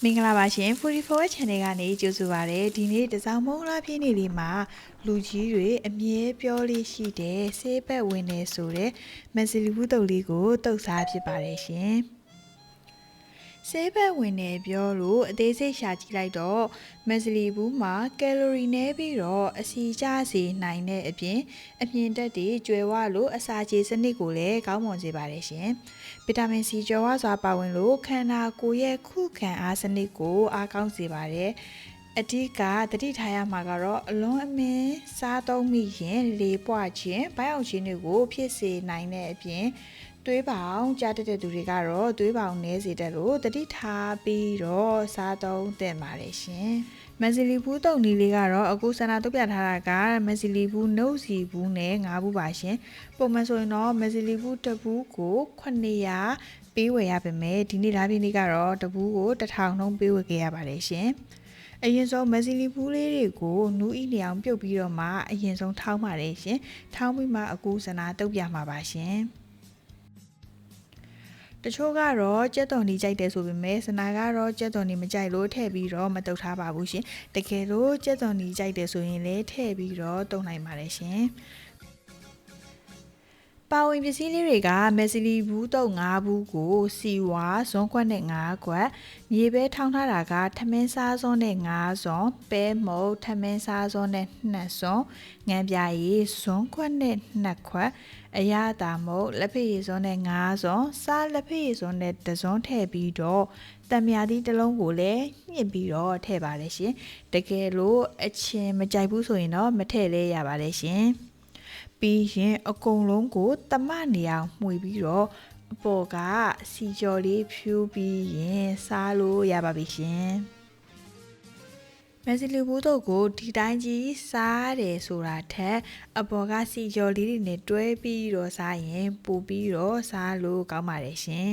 မင်္ဂလာပါရှင်44 channel ကနေကြိုဆိုပါရစေဒီနေ့တစောင်းမုံလာပြည့်နေ့လေးမှာလူကြီးတွေအမြဲပြောလေးရှိတဲ့ဆေးဘက်ဝင်နေဆိုတဲ့မက်ဆီလီဘူးတုပ်လေးကိုတုပ်စားဖြစ်ပါတယ်ရှင်ဆေးဘက်ဝင်နေပြောလို့အသေးစိတ်ရှာကြည့်လိုက်တော့မက်ဆီလီဘူးမှာကယ်လိုရီနည်းပြီးတော့အဆီကျစေနိုင်တဲ့အပြင်အမြင့်တက်တွေကျွဲဝလို့အစာချေစနစ်ကိုလည်းကောင်းမွန်စေပါတယ်ရှင်ဗီတာမင်စီကျွဲဝစွာပါဝင်လို့ခန္ဓာကိုယ်ရဲ့ခုခံအားစနစ်ကိုအားကောင်းစေပါတယ်အဓိကတတိထားရမှာကတော့အလွန်အမင်းစားသုံးမိရင်လေပွားခြင်းဘိုင်းအောင်ခြင်းတွေကိုဖြစ်စေနိုင်တဲ့အပြင်သွေးပေါင်ကြားတတ်တဲ့သူတွေကတော့သွေးပေါင်နည်းစေတတ်လို့တတိထားပြီးတော့စားသုံးသင့်ပါတယ်ရှင်မက်ဆီလီဘူးတုပ်နီလေးကတော့အခုဆန္ဒတုတ်ပြထားတာကမက်ဆီလီဘူးနှုတ်စီဘူးနဲ့5ဘူးပါရှင်ပုံမှန်ဆိုရင်တော့မက်ဆီလီဘူးတစ်ဘူးကို900ပေးဝယ်ရပါမယ်ဒီနေ့လားပြည့်နေ့ကတော့တစ်ဘူးကို1000နှုန်းပေးဝယ်ခဲ့ရပါတယ်ရှင်အရင်ဆုံးမက်ဆီလီဘူးလေးတွေကိုနူးဤနေအောင်ပြုတ်ပြီးတော့မှအရင်ဆုံးထောင်းပါတယ်ရှင်ထောင်းပြီးမှအခုဆန္ဒတုတ်ပြမှာပါရှင်တချို့ကတော့ကြက်သွန်နီကြိုက်တယ်ဆိုပေမဲ့စနာကတော့ကြက်သွန်နီမကြိုက်လို့ထည့်ပြီးတော့မတုတ်ထားပါဘူးရှင်တကယ်လို့ကြက်သွန်နီကြိုက်တယ်ဆိုရင်လည်းထည့်ပြီးတော့တုံနိုင်ပါတယ်ရှင်ပါဝင်ပစ္စည်းလေးတွေကမက်ဆီလီဘူးတုပ်5ဘူးကိုစီဝါဇွန်းခွက်နဲ့5ခွက်မြေပဲထောင်းထားတာကထမင်းစားစွန်းနဲ့5စွန်းပဲမုတ်ထမင်းစားစွန်းနဲ့2စွန်းငံပြာရည်ဇွန်းခွက်နဲ့2ခွက်အရသာမုတ်လက်ဖက်ရည်စွန်းနဲ့5စွန်းစားလက်ဖက်ရည်စွန်းနဲ့1စွန်းထည့်ပြီးတော့တံမြာသီးတစ်လုံးကိုလည်းညှစ်ပြီးတော့ထည့်ပါတယ်ရှင်တကယ်လို့အချင်းမကြိုက်ဘူးဆိုရင်တော့မထည့်လဲရပါတယ်ရှင်ပြီးရင်အကုန်လုံးကိုတမနေအောင်မှွေပြီးတော့အပေါ်ကစီကြော်လေးဖြူးပြီးရင်စားလို့ရပါပြီရှင်မက်ဆီလီဘူးတုပ်ကိုဒီတိုင်းကြီးစားတယ်ဆိုတာထက်အပေါ်ကစီကြော်လေးတွေနဲ့တွဲပြီးတော့စားရင်ပိုပြီးတော့စားလို့ကောင်းပါတယ်ရှင်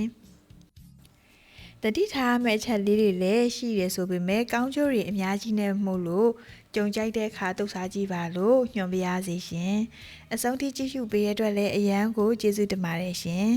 တတိထားမဲ့ချက်လေးတွေလည်းရှိရဆိုပေမဲ့ကောင်းကျိုးတွေအများကြီးနဲ့မှုလို့ကြုံကြိုက်တဲ့အခါတုပ်စားကြည့်ပါလို့ညွှန်ပြရစီရှင်အဆုံးထိကြည့်ရှုပေးရတဲ့အတွက်လည်းအရန်ကိုကျေးဇူးတင်ပါတယ်ရှင်